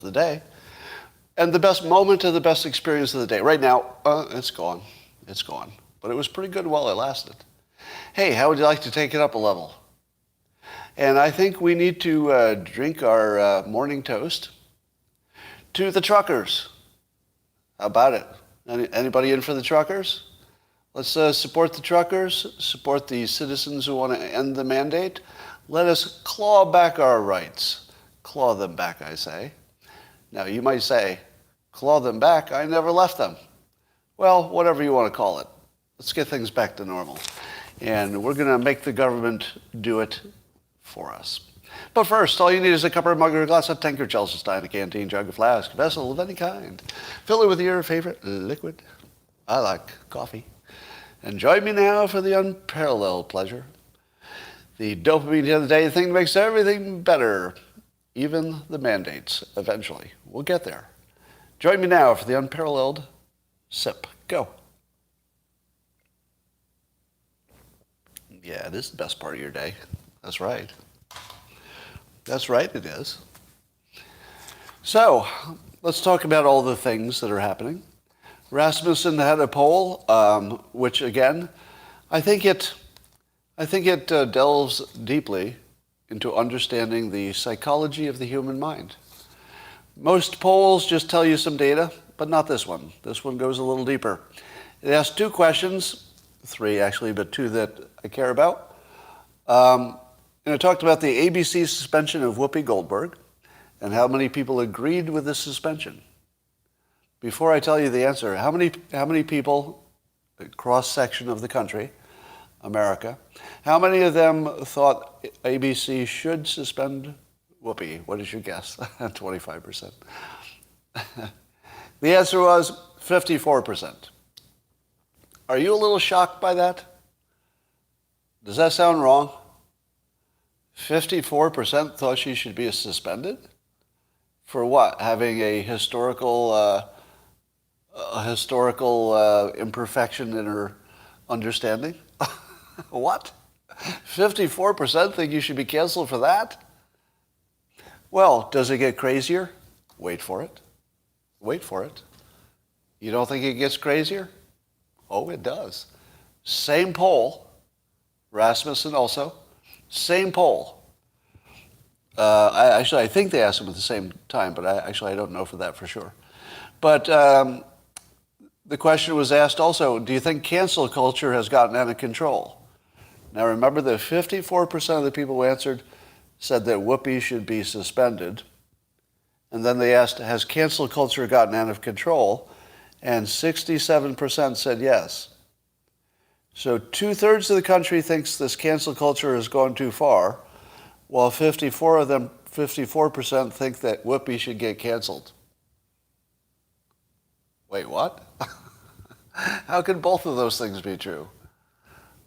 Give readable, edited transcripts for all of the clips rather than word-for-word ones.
the day. And the best moment of the best experience of the day. Right now, it's gone. It's gone. But it was pretty good while it lasted. Hey, how would you like to take it up a level? And I think we need to drink our morning toast to the truckers. How about it? Anybody in for the truckers? Let's support the truckers, support the citizens who want to end the mandate. Let us claw back our rights. Claw them back, I say. Now, you might say, claw them back, I never left them. Well, whatever you want to call it. Let's get things back to normal. And we're going to make the government do it for us. But first, all you need is a cup or a mug or a glass, a tanker, Chelsea stein, a canteen, jug, a flask, a vessel of any kind. Fill it with your favorite liquid. I like coffee. And join me now for the unparalleled pleasure. The dopamine of the day, the thing that makes everything better. Even the mandates, eventually. We'll get there. Join me now for the unparalleled sip. Go. Yeah, this is the best part of your day. That's right. That's right, it is. So, let's talk about all the things that are happening. Rasmussen had a poll, which again, I think it delves deeply into understanding the psychology of the human mind. Most polls just tell you some data, but not this one. This one goes a little deeper. It asks 2 questions, 3 actually, but 2 that I care about. And it talked about the ABC suspension of Whoopi Goldberg and how many people agreed with the suspension. Before I tell you the answer, how many people, cross-section of the country, America, how many of them thought ABC should suspend Whoopi? What is your guess? 25%. The answer was 54%. Are you a little shocked by that? Does that sound wrong? 54% thought she should be suspended? For what? Having a historical imperfection in her understanding? What? 54% think you should be canceled for that? Well, does it get crazier? Wait for it. Wait for it. You don't think it gets crazier? Oh, it does. Same poll. Rasmussen also. Same poll. I think they asked him at the same time, but I don't know for that for sure. But the question was asked also, do you think cancel culture has gotten out of control? Now remember that 54% of the people who answered said that Whoopi should be suspended. And then they asked, has cancel culture gotten out of control? And 67% said yes. So 2/3 of the country thinks this cancel culture has gone too far, while 54% think that Whoopi should get canceled. Wait, what? How can both of those things be true?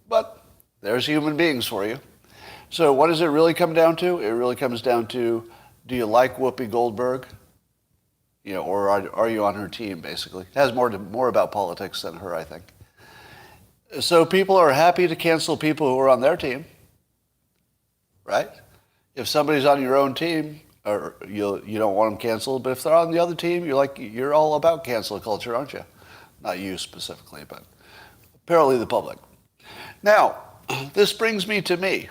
But there's human beings for you. So what does it really come down to? It really comes down to, do you like Whoopi Goldberg? Or are you on her team, basically? It has more about politics than her, I think. So people are happy to cancel people who are on their team, right? If somebody's on your own team, or you don't want them canceled, but if they're on the other team, you're all about cancel culture, aren't you? Not you specifically, but apparently the public. Now, this brings me to me.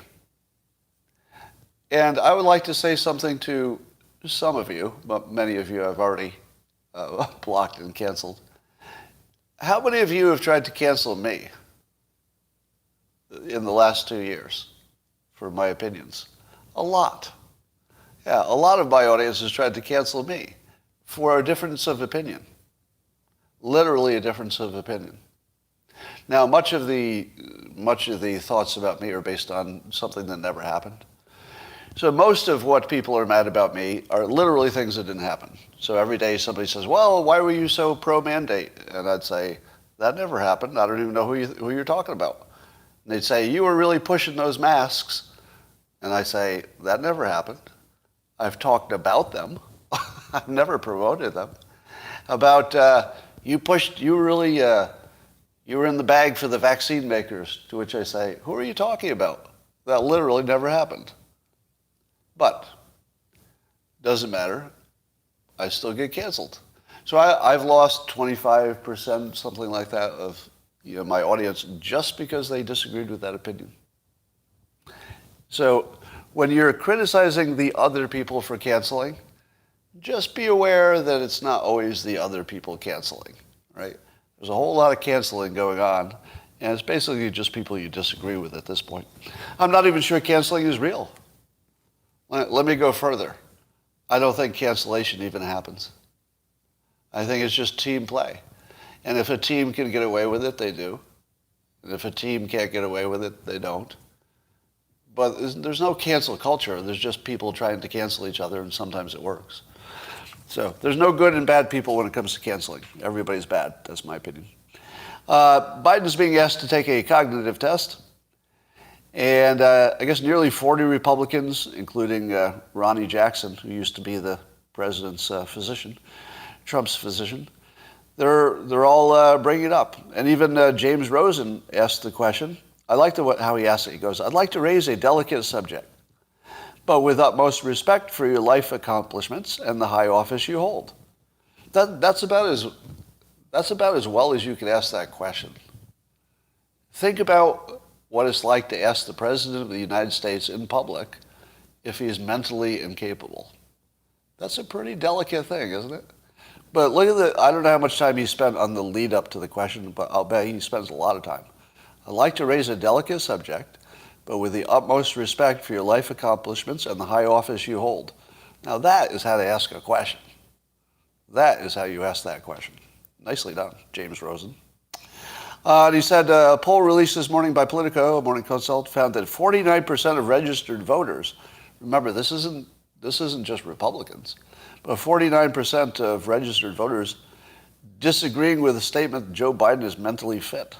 And I would like to say something to some of you, but many of you I've already blocked and canceled. How many of you have tried to cancel me in the last 2 years for my opinions? A lot. Yeah, a lot of my audience has tried to cancel me for a difference of opinion. Literally a difference of opinion. Now, much of the thoughts about me are based on something that never happened. So most of what people are mad about me are literally things that didn't happen. So every day somebody says, well, why were you so pro-mandate? And I'd say, that never happened. I don't even know who you're talking about. And they'd say, you were really pushing those masks. And I say, that never happened. I've talked about them. I've never promoted them. About you were in the bag for the vaccine makers, to which I say, who are you talking about? That literally never happened. But, doesn't matter. I still get canceled. So I've lost 25%, something like that, of my audience just because they disagreed with that opinion. So when you're criticizing the other people for canceling, just be aware that it's not always the other people canceling, right? There's a whole lot of canceling going on, and it's basically just people you disagree with at this point. I'm not even sure canceling is real. Let me go further. I don't think cancellation even happens. I think it's just team play. And if a team can get away with it, they do. And if a team can't get away with it, they don't. But there's no cancel culture. There's just people trying to cancel each other, and sometimes it works. So there's no good and bad people when it comes to canceling. Everybody's bad. That's my opinion. Biden's being asked to take a cognitive test. And I guess nearly 40 Republicans, including Ronnie Jackson, who used to be the president's physician, Trump's physician, they're all bringing it up. And even James Rosen asked the question. I like how he asked it. He goes, I'd like to raise a delicate subject, but with utmost respect for your life accomplishments and the high office you hold. That's about as well as you can ask that question. Think about what it's like to ask the President of the United States in public if he is mentally incapable. That's a pretty delicate thing, isn't it? But look at I don't know how much time he spent on the lead up to the question, but I'll bet he spends a lot of time. I'd like to raise a delicate subject, but with the utmost respect for your life accomplishments and the high office you hold. Now that is how to ask a question. That is how you ask that question. Nicely done, James Rosen. And he said, a poll released this morning by Politico, a morning consult, found that 49% of registered voters, remember this isn't just Republicans, but 49% of registered voters disagreeing with the statement that Joe Biden is mentally fit.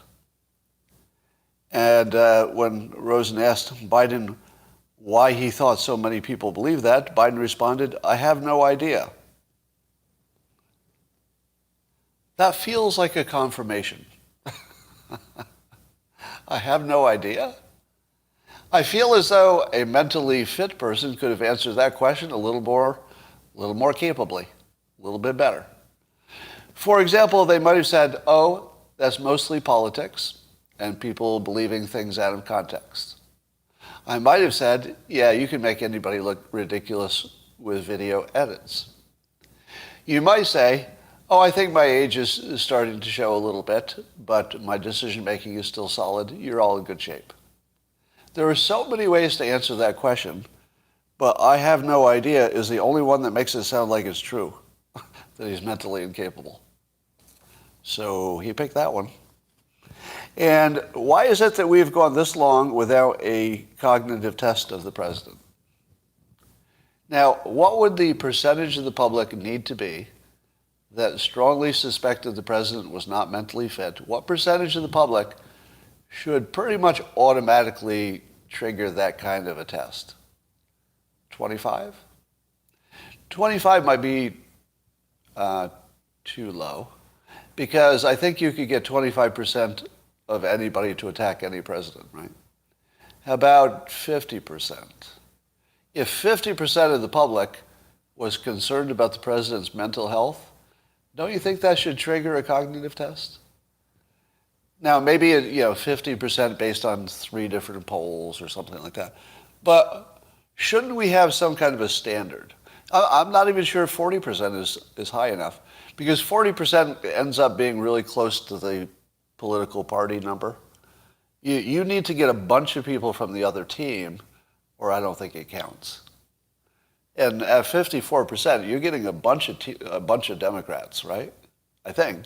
And when Rosen asked Biden why he thought so many people believe that, Biden responded, I have no idea. That feels like a confirmation. I have no idea. I feel as though a mentally fit person could have answered that question a little more capably, a little bit better. For example, they might have said, oh, that's mostly politics and people believing things out of context. I might have said, yeah, you can make anybody look ridiculous with video edits. You might say, oh, I think my age is starting to show a little bit, but my decision-making is still solid. You're all in good shape. There are so many ways to answer that question, but I have no idea is the only one that makes it sound like it's true, that he's mentally incapable. So he picked that one. And why is it that we've gone this long without a cognitive test of the president? Now, what would the percentage of the public need to be that strongly suspected the president was not mentally fit? What percentage of the public should pretty much automatically trigger that kind of a test? 25? 25 might be too low, because I think you could get 25% of anybody to attack any president, right? How about 50%? If 50% of the public was concerned about the president's mental health, don't you think that should trigger a cognitive test? Now, maybe 50% based on 3 different polls or something like that. But shouldn't we have some kind of a standard? I'm not even sure 40% is high enough, because 40% ends up being really close to the political party number. You need to get a bunch of people from the other team, or I don't think it counts. And at 54%, you're getting a bunch of Democrats, right? I think,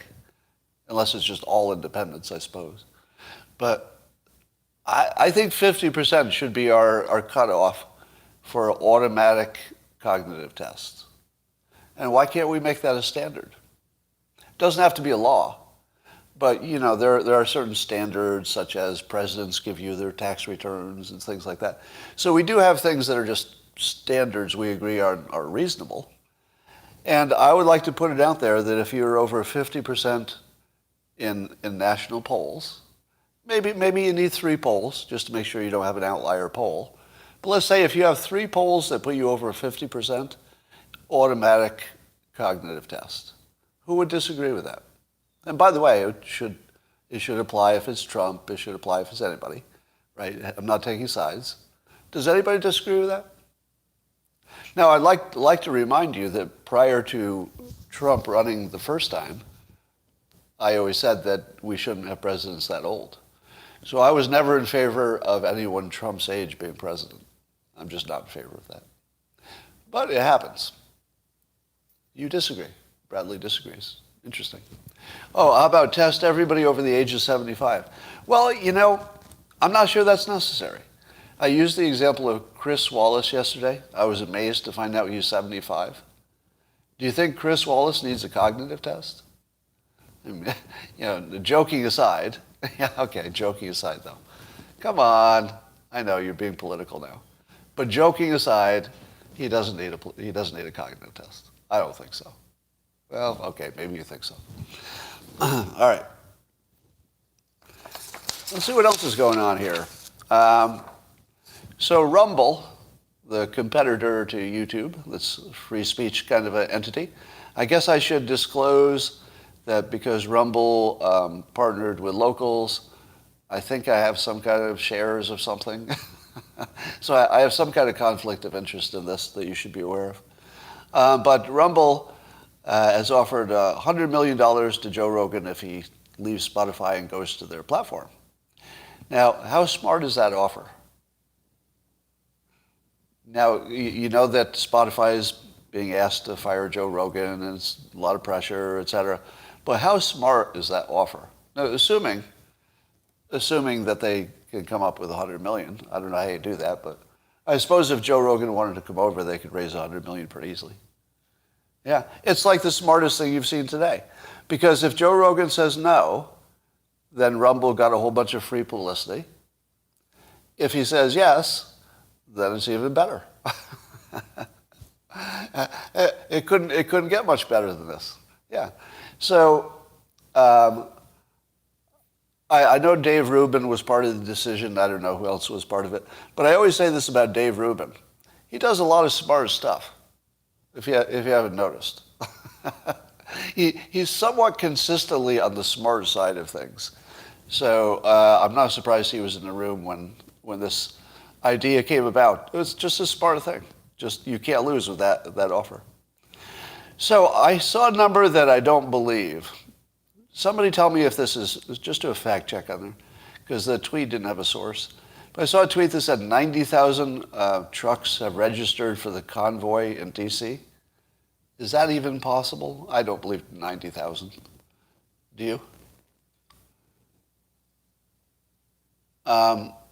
unless it's just all independents, I suppose. But I think 50% should be our cutoff for automatic cognitive tests. And why can't we make that a standard? It doesn't have to be a law. But, there are certain standards, such as presidents give you their tax returns and things like that. So we do have things that are just standards we agree are reasonable. And I would like to put it out there that if you're over 50% in national polls, maybe you need 3 polls just to make sure you don't have an outlier poll. But let's say if you have 3 polls that put you over 50%, automatic cognitive test. Who would disagree with that? And by the way, it should apply if it's Trump. It should apply if it's anybody, right? I'm not taking sides. Does anybody disagree with that? Now, I'd like to remind you that prior to Trump running the first time, I always said that we shouldn't have presidents that old. So I was never in favor of anyone Trump's age being president. I'm just not in favor of that. But it happens. You disagree. Bradley disagrees. Interesting. Oh, how about test everybody over the age of 75? Well, I'm not sure that's necessary. I used the example of Chris Wallace yesterday. I was amazed to find out he's 75. Do you think Chris Wallace needs a cognitive test? Joking aside. Yeah, okay, joking aside, though. Come on. I know you're being political now. But joking aside, he doesn't need a cognitive test. I don't think so. Well, okay, maybe you think so. All right. Let's see what else is going on here. So Rumble, the competitor to YouTube, that's free speech kind of an entity, I guess I should disclose that because Rumble partnered with locals, I think I have some kind of shares of something. So I have some kind of conflict of interest in this that you should be aware of. But Rumble has offered $100 million to Joe Rogan if he leaves Spotify and goes to their platform. Now, how smart is that offer? Now, you know that Spotify is being asked to fire Joe Rogan, and it's a lot of pressure, et cetera. But how smart is that offer? Now, assuming that they can come up with $100 million. I don't know how you do that, but I suppose if Joe Rogan wanted to come over, they could raise $100 million pretty easily. Yeah, it's like the smartest thing you've seen today. Because if Joe Rogan says no, then Rumble got a whole bunch of free publicity. If he says yes, then it's even better. It couldn't get much better than this. Yeah. So I know Dave Rubin was part of the decision. I don't know who else was part of it. But I always say this about Dave Rubin. He does a lot of smart stuff, if you haven't noticed. He's somewhat consistently on the smart side of things. So I'm not surprised he was in the room when this idea came about. It was just a smart thing. Just you can't lose with that offer. So I saw a number that I don't believe. Somebody tell me if this is, just do a fact check on there, because the tweet didn't have a source. But I saw a tweet that said 90,000 trucks have registered for the convoy in D.C. Is that even possible? I don't believe 90,000. Do you?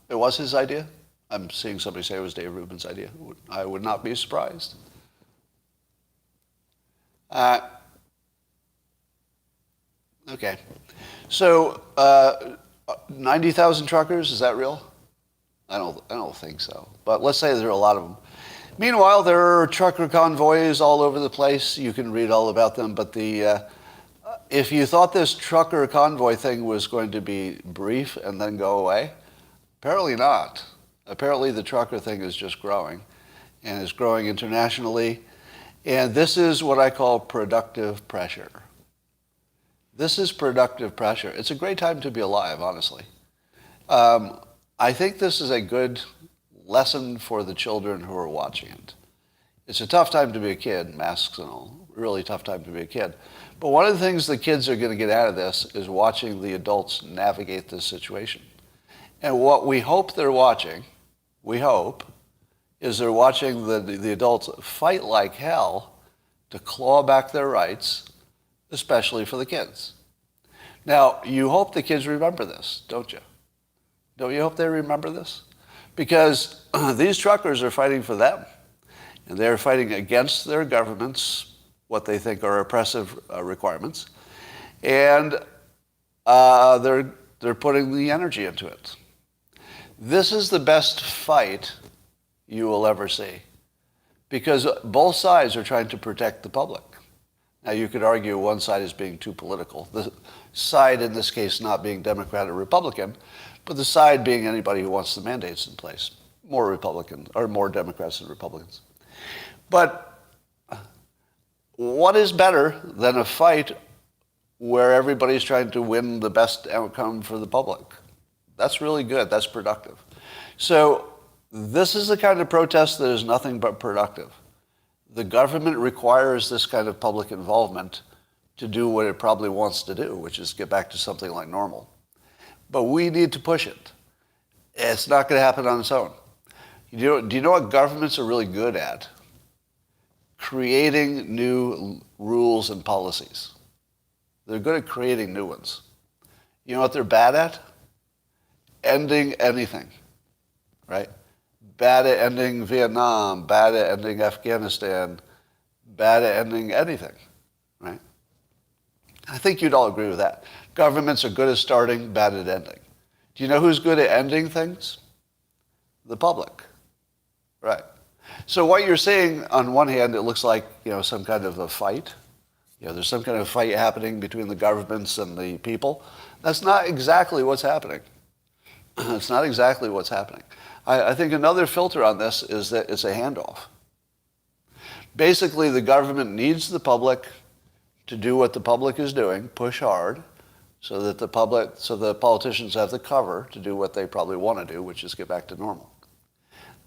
It was his idea? I'm seeing somebody say it was Dave Rubin's idea. I would not be surprised. Okay. So 90,000 truckers, is that real? I don't think so. But let's say there are a lot of them. Meanwhile, there are trucker convoys all over the place. You can read all about them. But if you thought this trucker convoy thing was going to be brief and then go away, apparently not. Apparently the trucker thing is just growing, and is growing internationally. And this is what I call productive pressure. This is productive pressure. It's a great time to be alive, honestly. I think this is a good lesson for the children who are watching it. It's a tough time to be a kid, masks and all, really tough time to be a kid. But one of the things the kids are going to get out of this is watching the adults navigate this situation. And what we hope they're watching, is they're watching the adults fight like hell to claw back their rights, especially for the kids. Now, you hope the kids remember this, don't you? Don't you hope they remember this? Because these truckers are fighting for them, and they're fighting against their governments, what they think are oppressive requirements, and they're putting the energy into it. This is the best fight you will ever see, because both sides are trying to protect the public. Now, you could argue one side is being too political. The side, in this case, not being Democrat or Republican, but the side being anybody who wants the mandates in place. More Republicans, or more Democrats than Republicans. But What is better than a fight where everybody's trying to win the best outcome for the public? That's really good. That's productive. So this is the kind of protest that is nothing but productive. The government requires this kind of public involvement to do what it probably wants to do, which is get back to something like normal. But we need to push it. It's not going to happen on its own. Do you know what governments are really good at? Creating new rules and policies. They're good at creating new ones. You know what they're bad at? Ending anything, right? Bad at ending Vietnam, bad at ending Afghanistan, bad at ending anything, right? I think you'd all agree with that. Governments are good at starting, bad at ending. Do you know who's good at ending things? The public, right? So what you're seeing, on one hand, it looks like, some kind of a fight. There's some kind of fight happening between the governments and the people. That's not exactly what's happening. It's not exactly what's happening. I think another filter on this is that it's a handoff. Basically, the government needs the public to do what the public is doing, push hard, so that the politicians have the cover to do what they probably want to do, which is get back to normal.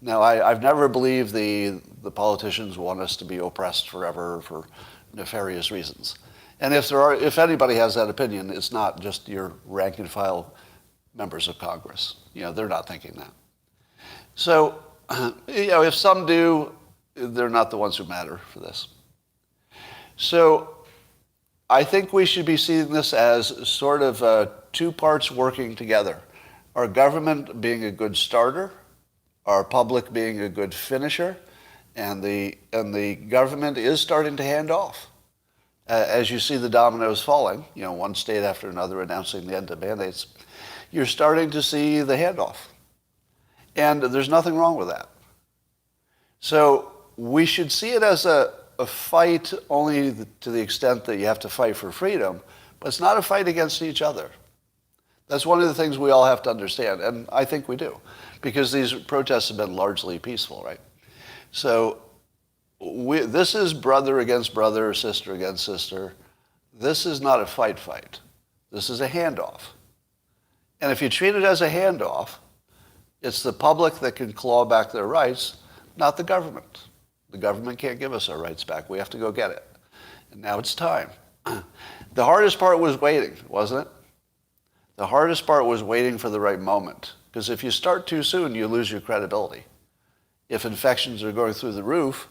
Now, I've never believed the politicians want us to be oppressed forever for nefarious reasons. And if anybody has that opinion, it's not just your rank and file members of Congress. They're not thinking that. So, if some do, they're not the ones who matter for this. So, I think we should be seeing this as sort of two parts working together. Our government being a good starter, our public being a good finisher, and the government is starting to hand off. As you see the dominoes falling, one state after another announcing the end of mandates, you're starting to see the handoff. And there's nothing wrong with that. So we should see it as a fight only to the extent that you have to fight for freedom, but it's not a fight against each other. That's one of the things we all have to understand, and I think we do, because these protests have been largely peaceful, right? So this is brother against brother, sister against sister. This is not a fight. This is a handoff. And if you treat it as a handoff, it's the public that can claw back their rights, not the government. The government can't give us our rights back. We have to go get it. And now it's time. The hardest part was waiting, wasn't it? The hardest part was waiting for the right moment. Because if you start too soon, you lose your credibility. If infections are going through the roof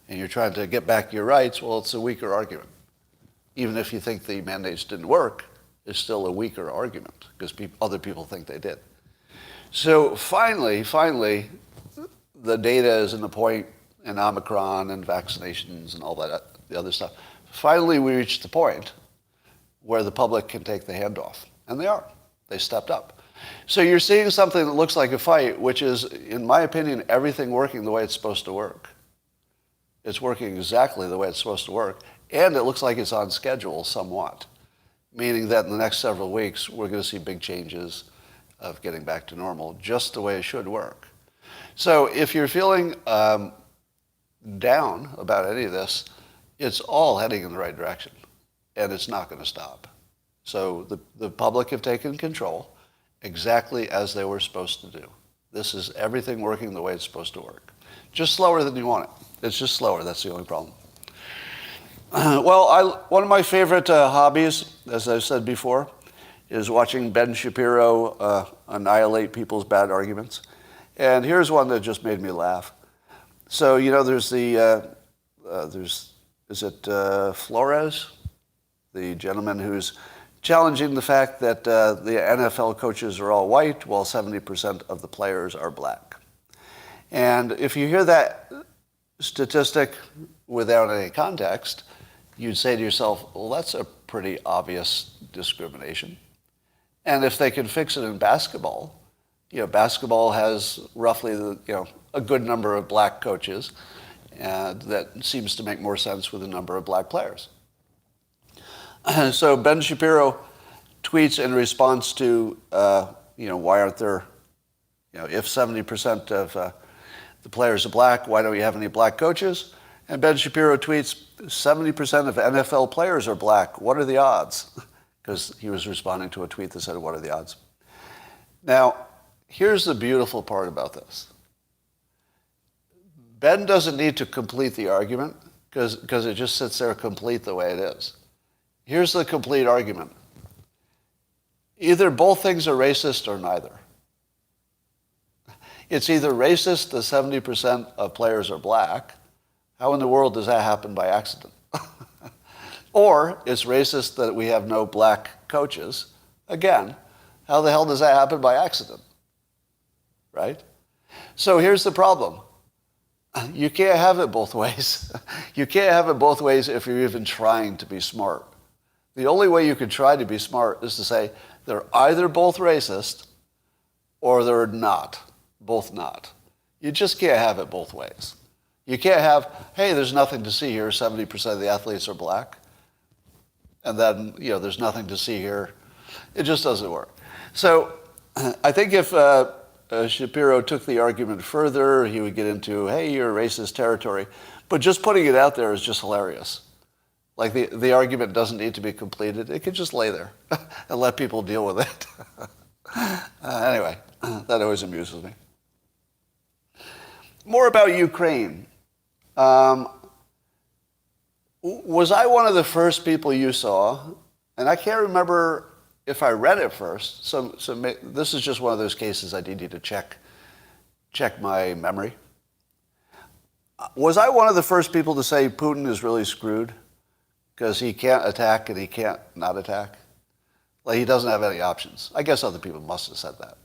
and you're trying to get back your rights, well, it's a weaker argument. Even if you think the mandates didn't work, it's still a weaker argument because other people think they did. So finally, the data is in the point, and Omicron and vaccinations and all that, the other stuff. Finally, we reached the point where the public can take the handoff. And they are. They stepped up. So you're seeing something that looks like a fight, which is, in my opinion, everything working the way it's supposed to work. It's working exactly the way it's supposed to work. And it looks like it's on schedule somewhat, meaning that in the next several weeks, we're going to see big changes of getting back to normal, just the way it should work. So if you're feeling down about any of this, it's all heading in the right direction, and it's not going to stop. So the public have taken control exactly as they were supposed to do. This is everything working the way it's supposed to work. Just slower than you want it. It's just slower. That's the only problem. One of my favorite hobbies, as I've said before, is watching Ben Shapiro annihilate people's bad arguments. And here's one that just made me laugh. So, there's Flores, the gentleman who's challenging the fact that the NFL coaches are all white while 70% of the players are black. And if you hear that statistic without any context, you'd say to yourself, well, that's a pretty obvious discrimination. And if they can fix it in basketball, basketball has roughly a good number of black coaches, and that seems to make more sense with a number of black players. So Ben Shapiro tweets in response to, why aren't there, if 70% of the players are black, why don't you have any black coaches? And Ben Shapiro tweets, 70% of NFL players are black. What are the odds? Because he was responding to a tweet that said, what are the odds? Now, here's the beautiful part about this. Ben doesn't need to complete the argument because it just sits there complete the way it is. Here's the complete argument. Either both things are racist or neither. It's either racist that 70% of players are black. How in the world does that happen by accident? Or it's racist that we have no black coaches. Again, how the hell does that happen by accident? Right? So here's the problem. You can't have it both ways. You can't have it both ways if you're even trying to be smart. The only way you can try to be smart is to say they're either both racist or they're not, both not. You just can't have it both ways. You can't have, hey, there's nothing to see here, 70% of the athletes are black, and then, there's nothing to see here. It just doesn't work. So I think if Shapiro took the argument further, he would get into, hey, you're racist territory. But just putting it out there is just hilarious. Like the argument doesn't need to be completed. It could just lay there and let people deal with it. Anyway, that always amuses me. More about Ukraine. Was I one of the first people you saw? And I can't remember if I read it first. So this is just one of those cases I need you to check my memory. Was I one of the first people to say Putin is really screwed because he can't attack and he can't not attack? Like he doesn't have any options. I guess other people must have said that.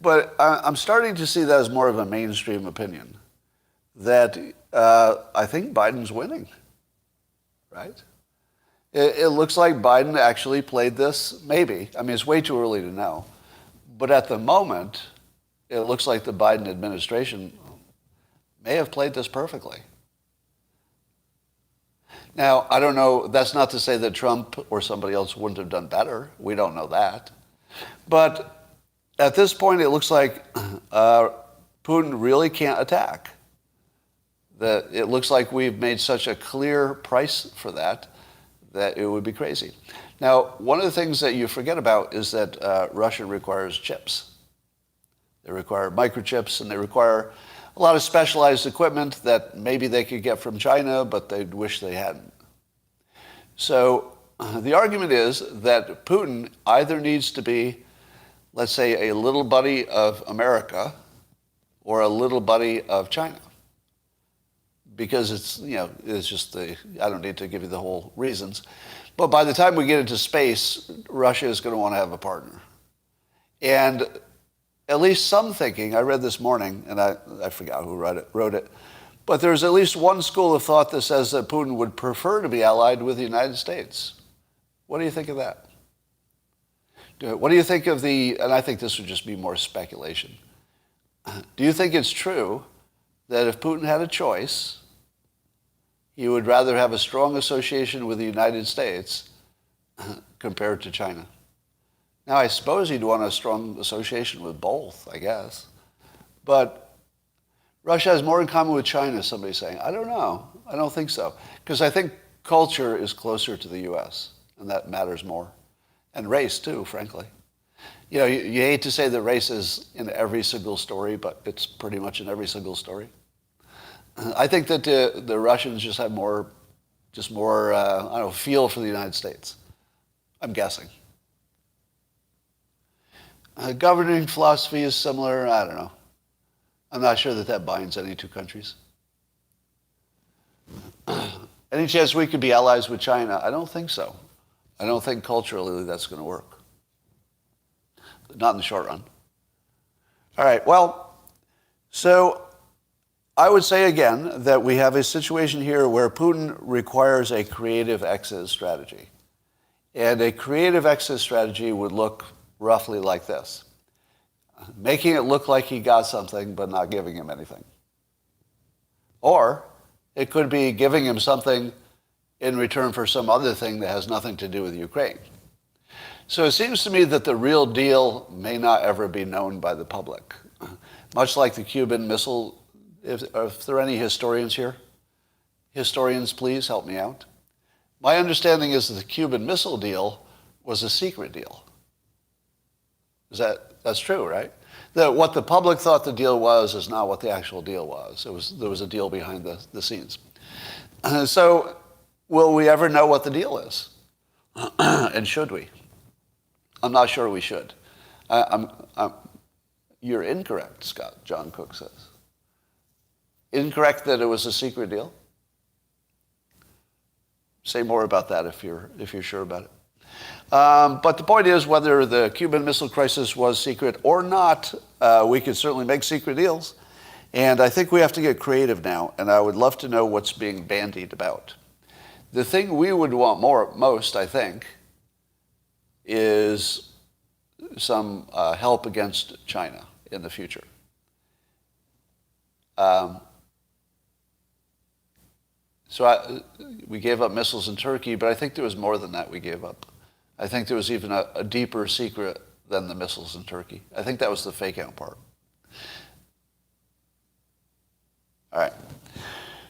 But I'm starting to see that as more of a mainstream opinion, that I think Biden's winning, right? It looks like Biden actually played this, maybe. I mean, it's way too early to know. But at the moment, it looks like the Biden administration may have played this perfectly. Now, I don't know, that's not to say that Trump or somebody else wouldn't have done better. We don't know that. But at this point, it looks like Putin really can't attack. That it looks like we've made such a clear price for that it would be crazy. Now, one of the things that you forget about is that Russia requires chips. They require microchips, and they require a lot of specialized equipment that maybe they could get from China, but they'd wish they hadn't. So the argument is that Putin either needs to be, let's say, a little buddy of America or a little buddy of China. Because it's just I don't need to give you the whole reasons. But by the time we get into space, Russia is going to want to have a partner. And at least some thinking, I read this morning, and I forgot who wrote it, but there's at least one school of thought that says that Putin would prefer to be allied with the United States. What do you think of that? What do you think of and I think this would just be more speculation. Do you think it's true that if Putin had a choice, he would rather have a strong association with the United States compared to China? Now, I suppose he'd want a strong association with both, I guess. But Russia has more in common with China, somebody's saying. I don't know. I don't think so. Because I think culture is closer to the U.S., and that matters more. And race, too, frankly. You hate to say that race is in every single story, but it's pretty much in every single story. I think that the Russians just have more feel for the United States. I'm guessing. Governing philosophy is similar. I don't know. I'm not sure that binds any two countries. Any chance we could be allies with China? I don't think so. I don't think culturally that's going to work. Not in the short run. All right, well, so I would say again that we have a situation here where Putin requires a creative exit strategy. And a creative exit strategy would look roughly like this. Making it look like he got something, but not giving him anything. Or it could be giving him something in return for some other thing that has nothing to do with Ukraine. So it seems to me that the real deal may not ever be known by the public. Much like the Cuban Missile, if there are any historians here, Historians, please help me out. My understanding is that the Cuban Missile Deal was a secret deal. That's true, right? What the public thought the deal was is not what the actual deal was. There was a deal behind the scenes. So will we ever know what the deal is? And should we? I'm not sure we should. You're incorrect, Scott, John Cook says. Incorrect that it was a secret deal? Say more about that if you're sure about it. But the point is, whether the Cuban Missile Crisis was secret or not, we could certainly make secret deals. And I think we have to get creative now, and I would love to know what's being bandied about. The thing we would want most, I think, is some help against China in the future. We gave up missiles in Turkey, but I think there was more than that we gave up. I think there was even a deeper secret than the missiles in Turkey. I think that was the fake out part. All right.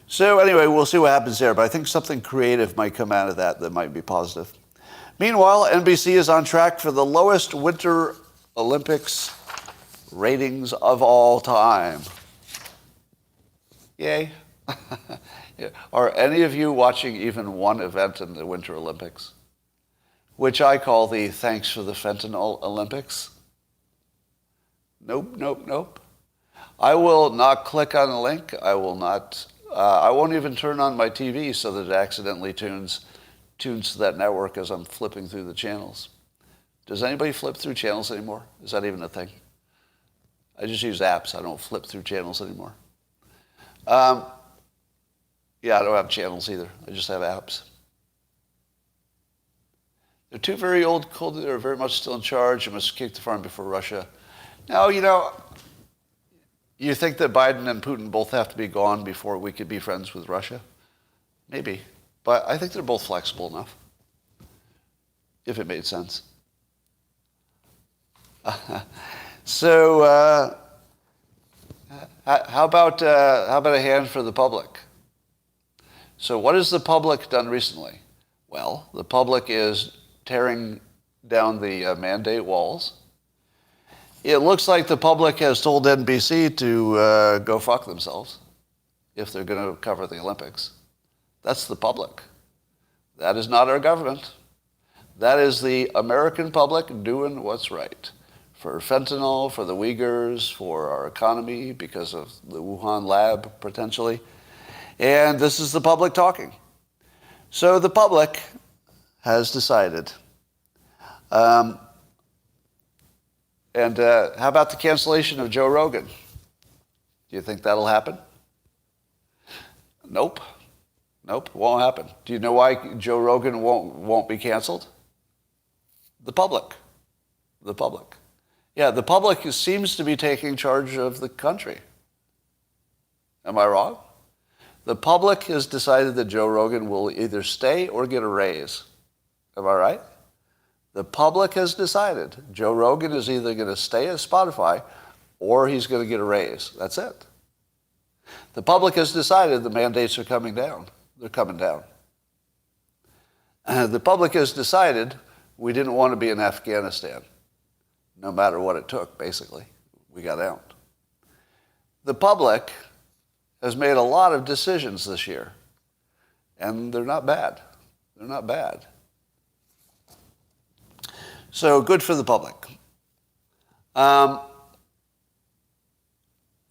So anyway, we'll see what happens there, but I think something creative might come out of that might be positive. Meanwhile, NBC is on track for the lowest Winter Olympics ratings of all time. Yay. Are any of you watching even one event in the Winter Olympics? Which I call the Thanks for the Fentanyl Olympics. Nope. I will not click on a link. I won't even turn on my TV so that it accidentally tunes to that network as I'm flipping through the channels. Does anybody flip through channels anymore? Is that even a thing? I just use apps. I don't flip through channels anymore. Yeah, I don't have channels either. I just have apps. They're two very old cults that are very much still in charge and must kick the farm before Russia. Now, you think that Biden and Putin both have to be gone before we could be friends with Russia? Maybe. But I think they're both flexible enough, if it made sense. So, how about a hand for the public? So what has the public done recently? Well, the public is tearing down the mandate walls. It looks like the public has told NBC to go fuck themselves if they're going to cover the Olympics. That's the public. That is not our government. That is the American public doing what's right. For fentanyl, for the Uyghurs, for our economy, because of the Wuhan lab, potentially. And this is the public talking. So the public has decided. And how about the cancellation of Joe Rogan? Do you think that'll happen? Nope, won't happen. Do you know why Joe Rogan won't be canceled? The public. Yeah, the public seems to be taking charge of the country. Am I wrong? The public has decided that Joe Rogan will either stay or get a raise. Am I right? The public has decided Joe Rogan is either going to stay at Spotify or he's going to get a raise. That's it. The public has decided the mandates are coming down. They're coming down. The public has decided we didn't want to be in Afghanistan, no matter what it took, basically. We got out. The public has made a lot of decisions this year, and they're not bad. So good for the public. I'm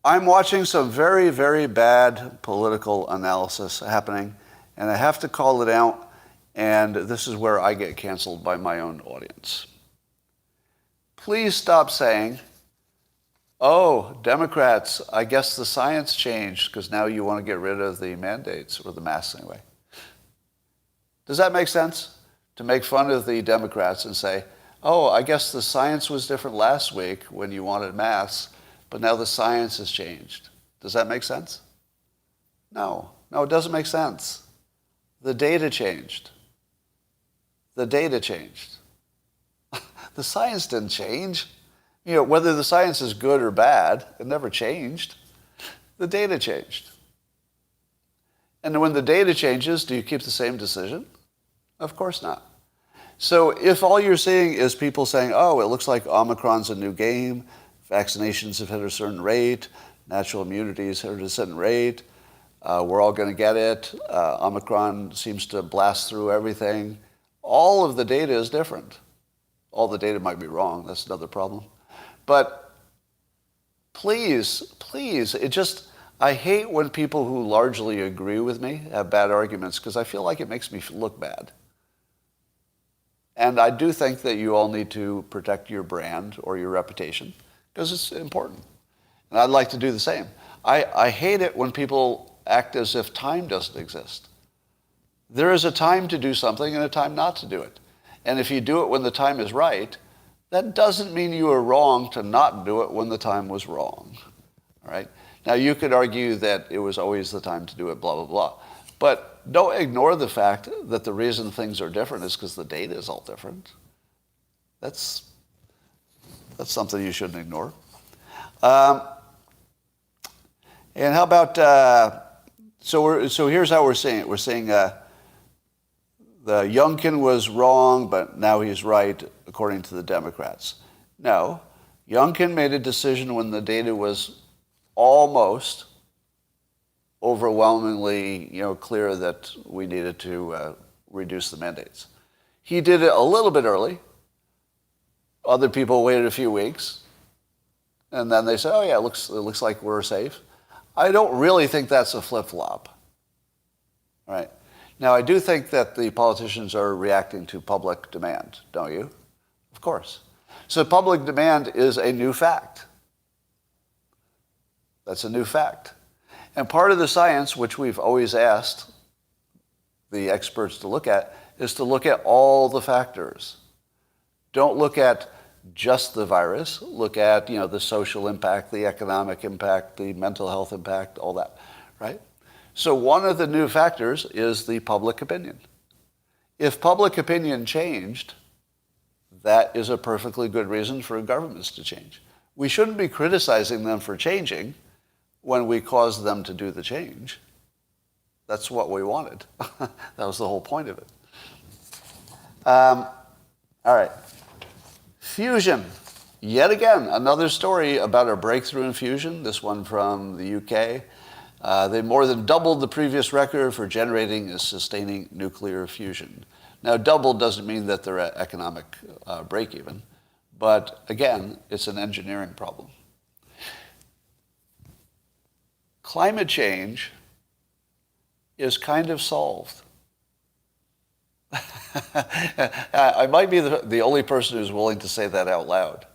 watching some very, very bad political analysis happening, and I have to call it out, and this is where I get canceled by my own audience. Please stop saying, oh, Democrats, I guess the science changed because now you want to get rid of the mandates, or the masks anyway. Does that make sense? To make fun of the Democrats and say, oh, I guess the science was different last week when you wanted masks, but now the science has changed. Does that make sense? No, it doesn't make sense. The data changed. The science didn't change. Whether the science is good or bad, it never changed. The data changed. And when the data changes, do you keep the same decision? Of course not. So if all you're seeing is people saying, oh, it looks like Omicron's a new game, vaccinations have hit a certain rate, natural immunity is hit a certain rate, we're all going to get it, Omicron seems to blast through everything, all of the data is different. All the data might be wrong, that's another problem. But please, I hate when people who largely agree with me have bad arguments because I feel like it makes me look bad. And I do think that you all need to protect your brand or your reputation because it's important. And I'd like to do the same. I hate it when people act as if time doesn't exist. There is a time to do something and a time not to do it. And if you do it when the time is right, that doesn't mean you are wrong to not do it when the time was wrong. All right? Now, you could argue that it was always the time to do it, blah, blah, blah. But don't ignore the fact that the reason things are different is because the data is all different. That's something you shouldn't ignore. And how about, so here's how we're seeing it. We're seeing the Youngkin was wrong, but now he's right, according to the Democrats. No, Youngkin made a decision when the data was almost overwhelmingly, clear that we needed to reduce the mandates. He did it a little bit early. Other people waited a few weeks, and then they said, "Oh yeah, it looks like we're safe." I don't really think that's a flip-flop. All right. Now, I do think that the politicians are reacting to public demand, don't you? Of course. So public demand is a new fact. That's a new fact. And part of the science, which we've always asked the experts to look at, is to look at all the factors. Don't look at just the virus. Look at, the social impact, the economic impact, the mental health impact, all that, right? So one of the new factors is the public opinion. If public opinion changed, that is a perfectly good reason for governments to change. We shouldn't be criticizing them for changing when we caused them to do the change. That's what we wanted. That was the whole point of it. All right. Fusion. Yet again, another story about a breakthrough in fusion, this one from the UK. They more than doubled the previous record for generating and sustaining nuclear fusion. Now, double doesn't mean that they're at economic break-even, but again, it's an engineering problem. Climate change is kind of solved. I might be the only person who's willing to say that out loud.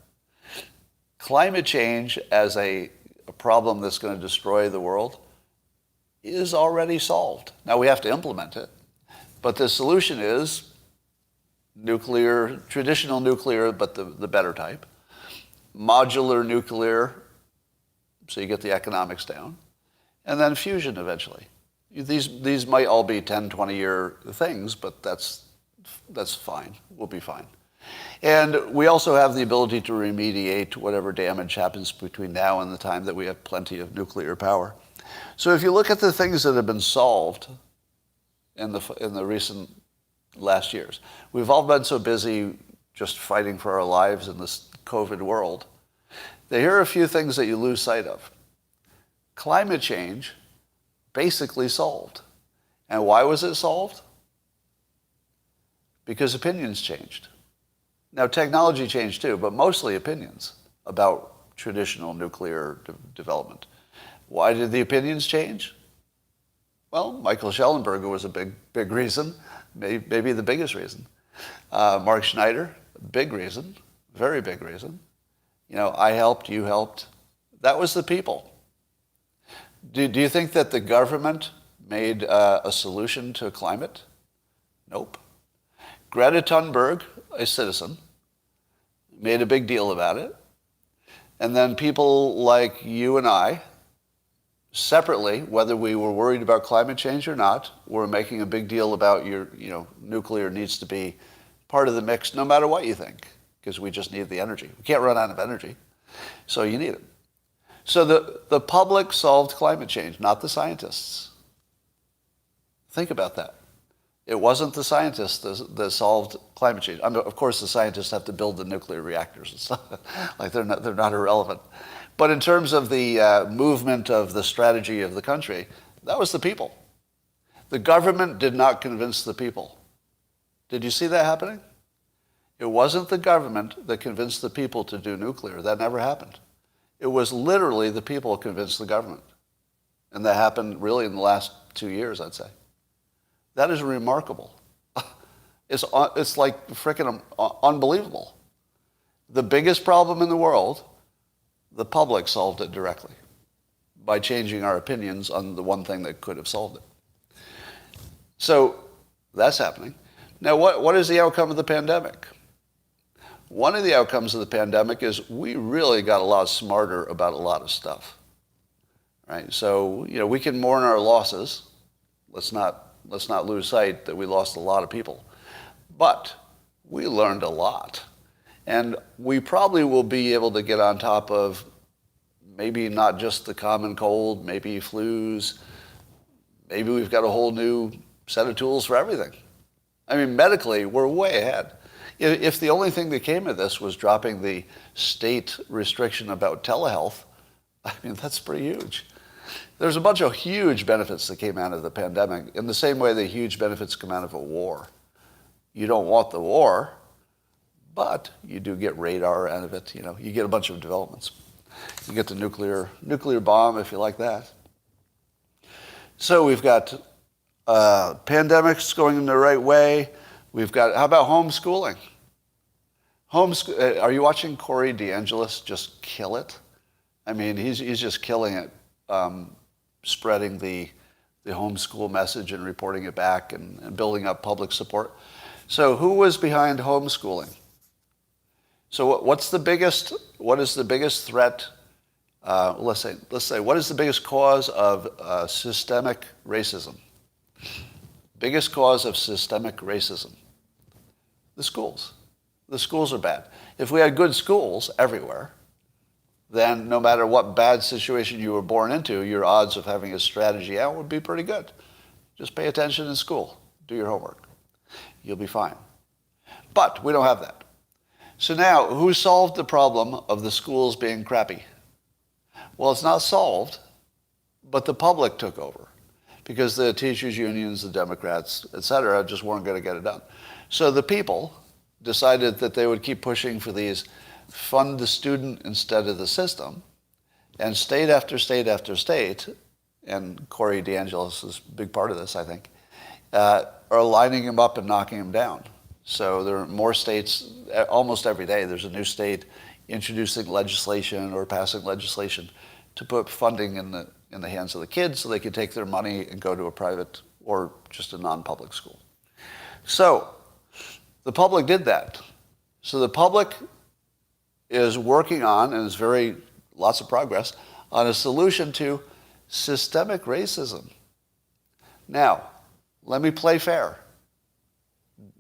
Climate change as a problem that's going to destroy the world is already solved. Now we have to implement it, but the solution is nuclear, traditional nuclear, but the better type, modular nuclear, so you get the economics down, and then fusion eventually. These might all be 10, 20-year things, but that's fine. We'll be fine. And we also have the ability to remediate whatever damage happens between now and the time that we have plenty of nuclear power. So if you look at the things that have been solved in the recent last years, we've all been so busy just fighting for our lives in this COVID world. Here are a few things that you lose sight of. Climate change basically solved. And why was it solved? Because opinions changed. Now, technology changed too, but mostly opinions about traditional nuclear development. Why did the opinions change? Well, Michael Schellenberger was a big reason, maybe the biggest reason. Mark Schneider, big reason, very big reason. I helped, you helped. That was the people. Do you think that the government made a solution to climate? Nope. Greta Thunberg, a citizen, made a big deal about it. And then people like you and I, separately, whether we were worried about climate change or not, were making a big deal about nuclear needs to be part of the mix no matter what you think, because we just need the energy. We can't run out of energy, so you need it. So the public solved climate change, not the scientists. Think about that. It wasn't the scientists that solved climate change. I mean, of course, the scientists have to build the nuclear reactors and stuff. Like they're not irrelevant. But in terms of the movement of the strategy of the country, that was the people. The government did not convince the people. Did you see that happening? It wasn't the government that convinced the people to do nuclear. That never happened. It was literally the people who convinced the government. And that happened really in the last 2 years, I'd say. That is remarkable. It's like freaking unbelievable. The biggest problem in the world, the public solved it directly by changing our opinions on the one thing that could have solved it. So that's happening. Now, what is the outcome of the pandemic? One of the outcomes of the pandemic is we really got a lot smarter about a lot of stuff. Right? So, we can mourn our losses. Let's not lose sight that we lost a lot of people. But we learned a lot. And we probably will be able to get on top of maybe not just the common cold, maybe flus. Maybe we've got a whole new set of tools for everything. I mean, medically, we're way ahead. If the only thing that came of this was dropping the state restriction about telehealth, I mean, that's pretty huge. There's a bunch of huge benefits that came out of the pandemic, in the same way that huge benefits come out of a war. You don't want the war, but you do get radar out of it. You get a bunch of developments. You get the nuclear bomb, if you like that. So we've got pandemics going in the right way. We've got, how about homeschooling? Are you watching Corey DeAngelis just kill it? I mean, he's just killing it, spreading the homeschool message and reporting it back and building up public support. So who was behind homeschooling? So what is the biggest threat? Let's say, what is the biggest cause of systemic racism? Biggest cause of systemic racism? The schools. The schools are bad. If we had good schools everywhere, then no matter what bad situation you were born into, your odds of having a strategy out would be pretty good. Just pay attention in school. Do your homework. You'll be fine. But we don't have that. So now, who solved the problem of the schools being crappy? Well, it's not solved, but the public took over because the teachers' unions, the Democrats, et cetera, just weren't going to get it done. So the people decided that they would keep pushing for these fund the student instead of the system, and state after state after state, and Corey DeAngelis is a big part of this, I think, are lining him up and knocking him down. So there are more states, almost every day, there's a new state introducing legislation or passing legislation to put funding in the hands of the kids so they can take their money and go to a private or just a non-public school. So the public did that. So the public is working on, and is lots of progress, on a solution to systemic racism. Now, let me play fair.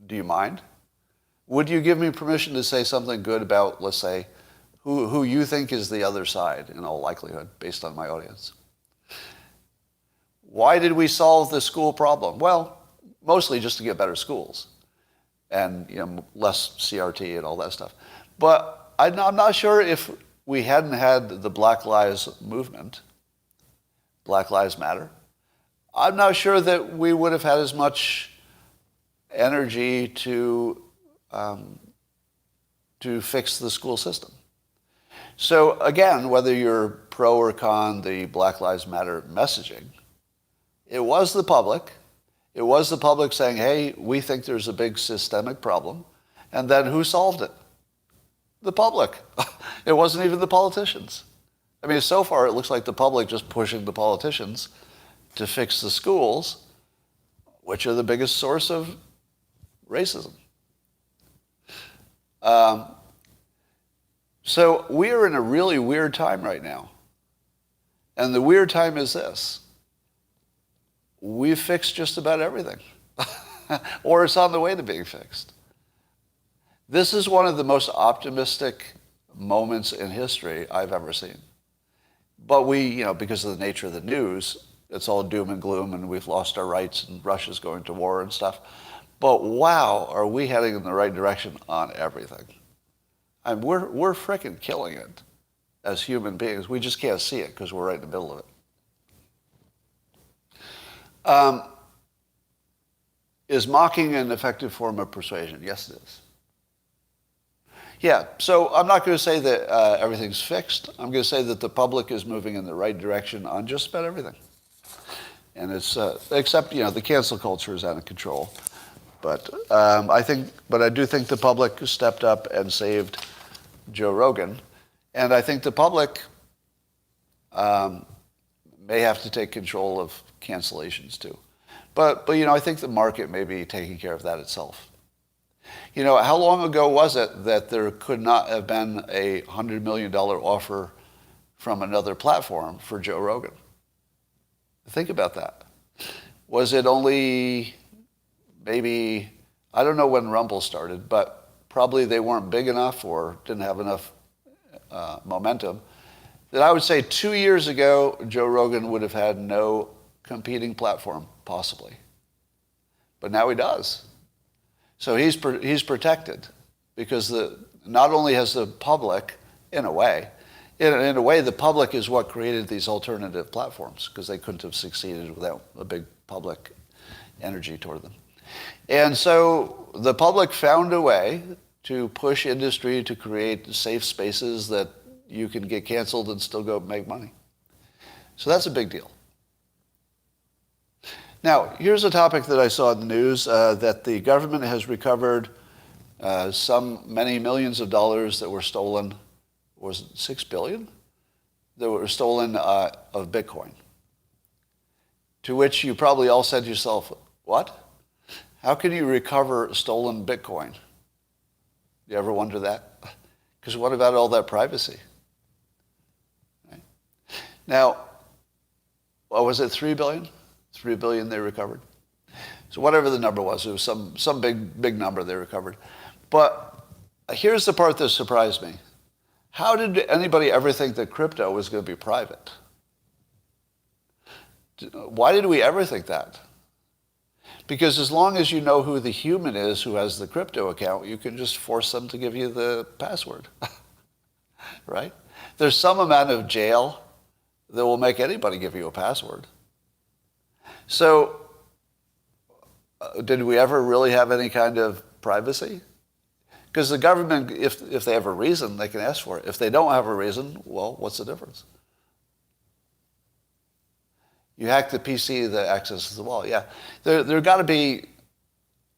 Do you mind? Would you give me permission to say something good about, let's say, who you think is the other side, in all likelihood, based on my audience? Why did we solve the school problem? Well, mostly just to get better schools and less CRT and all that stuff. But I'm not sure if we hadn't had the Black Lives movement, Black Lives Matter, I'm not sure that we would have had as much energy to fix the school system. So again, whether you're pro or con the Black Lives Matter messaging, it was the public. It was the public saying, hey, we think there's a big systemic problem. And then who solved it? The public. It wasn't even the politicians. I mean, so far it looks like the public just pushing the politicians to fix the schools, which are the biggest source of racism. So we are in a really weird time right now. And the weird time is this. We've fixed just about everything. Or it's on the way to being fixed. This is one of the most optimistic moments in history I've ever seen. But we, because of the nature of the news, it's all doom and gloom and we've lost our rights and Russia's going to war and stuff. But wow, are we heading in the right direction on everything? And we're frickin' killing it as human beings. We just can't see it because we're right in the middle of it. Is mocking an effective form of persuasion? Yes, it is. Yeah, so I'm not going to say that everything's fixed. I'm going to say that the public is moving in the right direction on just about everything. And it's, except, the cancel culture is out of control. But I do think the public stepped up and saved Joe Rogan. And I think the public may have to take control of cancellations too. But I think the market may be taking care of that itself. How long ago was it that there could not have been a $100 million offer from another platform for Joe Rogan? Think about that. Was it only maybe, I don't know when Rumble started, but probably they weren't big enough or didn't have enough momentum, that I would say 2 years ago, Joe Rogan would have had no competing platform, possibly. But now he does. So he's protected because not only has the public, in a way, the public is what created these alternative platforms because they couldn't have succeeded without a big public energy toward them. And so the public found a way to push industry to create safe spaces that you can get canceled and still go make money. So that's a big deal. Now, here's a topic that I saw in the news, that the government has recovered many millions of dollars that were stolen. Was it 6 billion? That were stolen of Bitcoin. To which you probably all said to yourself, what? How can you recover stolen Bitcoin? You ever wonder that? Because what about all that privacy? Right? Now, what was it, 3 billion? 3 billion they recovered. So whatever the number was, it was some big number they recovered. But here's the part that surprised me. How did anybody ever think that crypto was going to be private? Why did we ever think that? Because as long as you know who the human is who has the crypto account, you can just force them to give you the password. Right? There's some amount of jail that will make anybody give you a password. So, did we ever really have any kind of privacy? Because the government, if they have a reason, they can ask for it. If they don't have a reason, well, what's the difference? You hack the PC that accesses the wall. Yeah, there got to be,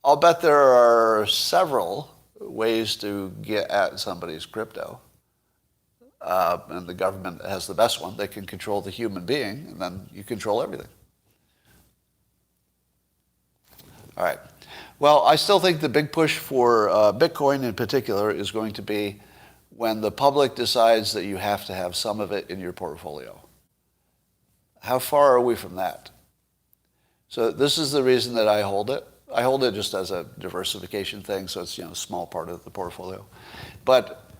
I'll bet there are several ways to get at somebody's crypto. And the government has the best one. They can control the human being, and then you control everything. All right. Well, I still think the big push for Bitcoin in particular is going to be when the public decides that you have to have some of it in your portfolio. How far are we from that? So this is the reason that I hold it. I hold it just as a diversification thing, so it's a small part of the portfolio. But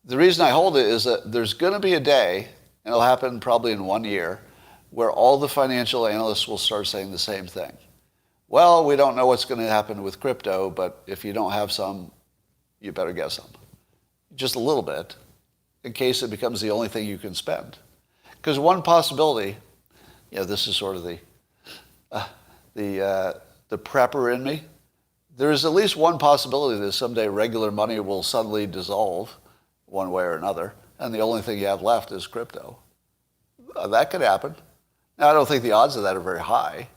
the reason I hold it is that there's going to be a day, and it'll happen probably in 1 year, where all the financial analysts will start saying the same thing. Well, we don't know what's going to happen with crypto, but if you don't have some, you better get some. Just a little bit, in case it becomes the only thing you can spend. Because one possibility, this is sort of the prepper in me. There is at least one possibility that someday regular money will suddenly dissolve one way or another, and the only thing you have left is crypto. That could happen. Now, I don't think the odds of that are very high.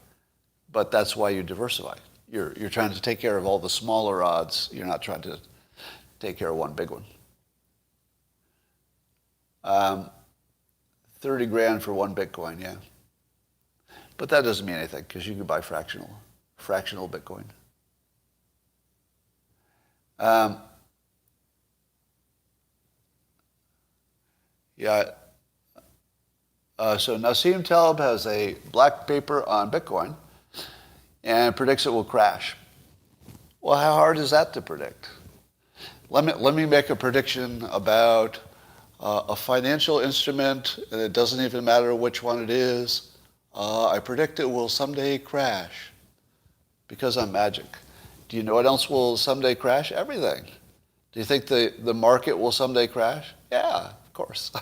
But that's why you diversify. You're trying to take care of all the smaller odds. You're not trying to take care of one big one. 30 grand for one Bitcoin, yeah. But that doesn't mean anything because you can buy fractional Bitcoin. So Nassim Taleb has a black paper on Bitcoin and predicts it will crash. Well, how hard is that to predict? Let me make a prediction about a financial instrument, and it doesn't even matter which one it is. I predict it will someday crash because I'm magic. Do you know what else will someday crash? Everything. Do you think the market will someday crash? Yeah, of course.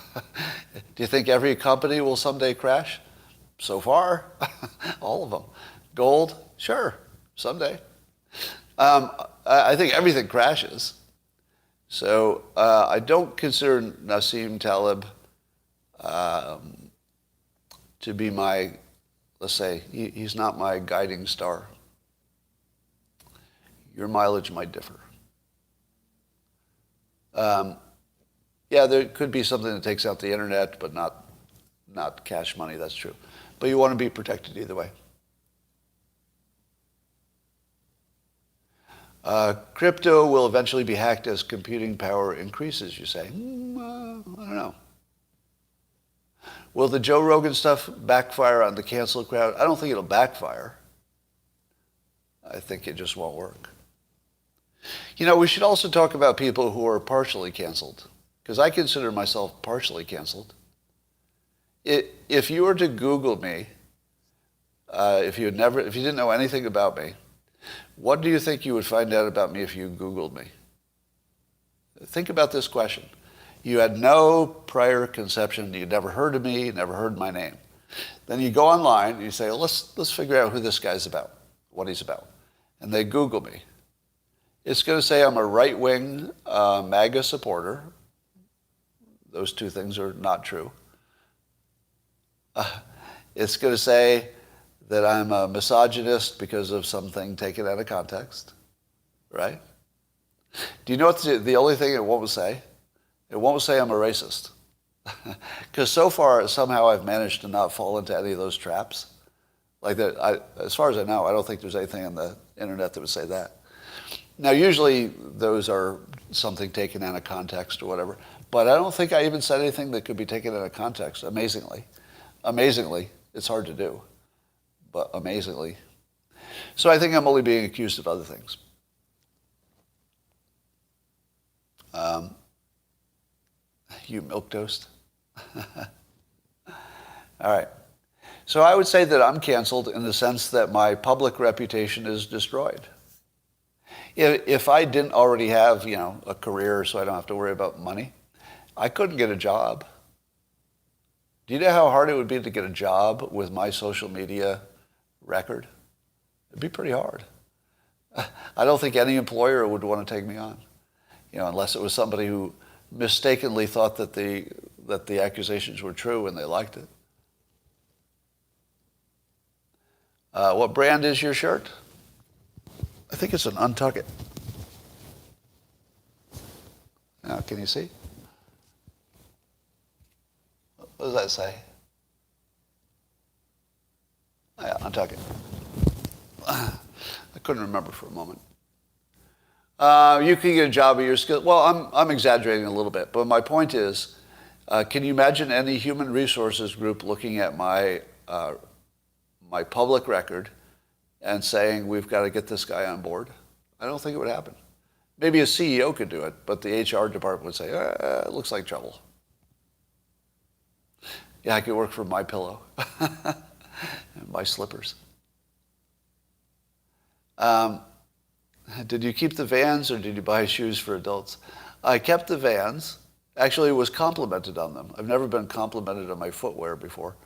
Do you think every company will someday crash? So far, all of them. Gold? Sure, someday. I think everything crashes. So I don't consider Nassim Taleb to be my, let's say, he's not my guiding star. Your mileage might differ. Yeah, there could be something that takes out the internet, but not cash money, that's true. But you want to be protected either way. Crypto will eventually be hacked as computing power increases, you say. I don't know. Will the Joe Rogan stuff backfire on the cancel crowd? I don't think it'll backfire. I think it just won't work. You know, we should also talk about people who are partially canceled, because I consider myself partially canceled. If you were to Google me, if you didn't know anything about me, what do you think you would find out about me if you Googled me? Think about this question. You had no prior conception. You'd never heard of me, never heard my name. Then you go online and you say, well, let's figure out who this guy's about, what he's about. And they Google me. It's going to say I'm a right-wing MAGA supporter. Those two things are not true. It's going to say that I'm a misogynist because of something taken out of context, right? Do you know what the only thing it won't say? It won't say I'm a racist. Because so far, somehow I've managed to not fall into any of those traps. Like that, as far as I know, I don't think there's anything on the internet that would say that. Now, usually those are something taken out of context or whatever. But I don't think I even said anything that could be taken out of context, amazingly. Amazingly, it's hard to do, but amazingly. So I think I'm only being accused of other things. You milquetoast. All right. So I would say that I'm canceled in the sense that my public reputation is destroyed. If I didn't already have, a career so I don't have to worry about money, I couldn't get a job. Do you know how hard it would be to get a job with my social media record? It'd be pretty hard. I don't think any employer would want to take me on, unless it was somebody who mistakenly thought that the accusations were true and they liked it. What brand is your shirt? I think it's an Untuck It. Now, can you see? What does that say? Oh, yeah, Untuck It. I couldn't remember for a moment. You can get a job at your skill. Well, I'm exaggerating a little bit, but my point is, can you imagine any human resources group looking at my public record and saying, we've got to get this guy on board? I don't think it would happen. Maybe a CEO could do it, but the HR department would say, it looks like trouble. Yeah, I could work for My Pillow and My Slippers. Did you keep the Vans or did you buy shoes for adults? I kept the Vans. Actually, was complimented on them. I've never been complimented on my footwear before,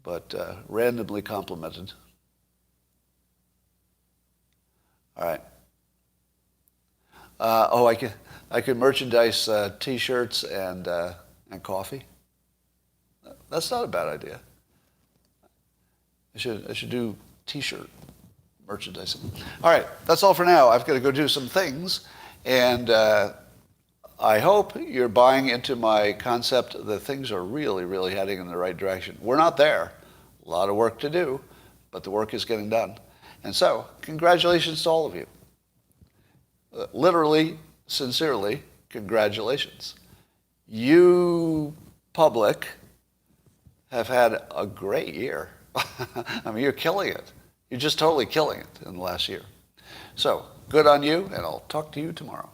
but randomly complimented. All right. I could merchandise T-shirts and coffee. That's not a bad idea. I should do T-shirt merchandising. All right, that's all for now. I've got to go do some things, and I hope you're buying into my concept that things are really, really heading in the right direction. We're not there. A lot of work to do, but the work is getting done. And so, congratulations to all of you. Literally, sincerely, congratulations. You, public, have had a great year. I mean, you're killing it. You're just totally killing it in the last year. So, good on you, and I'll talk to you tomorrow.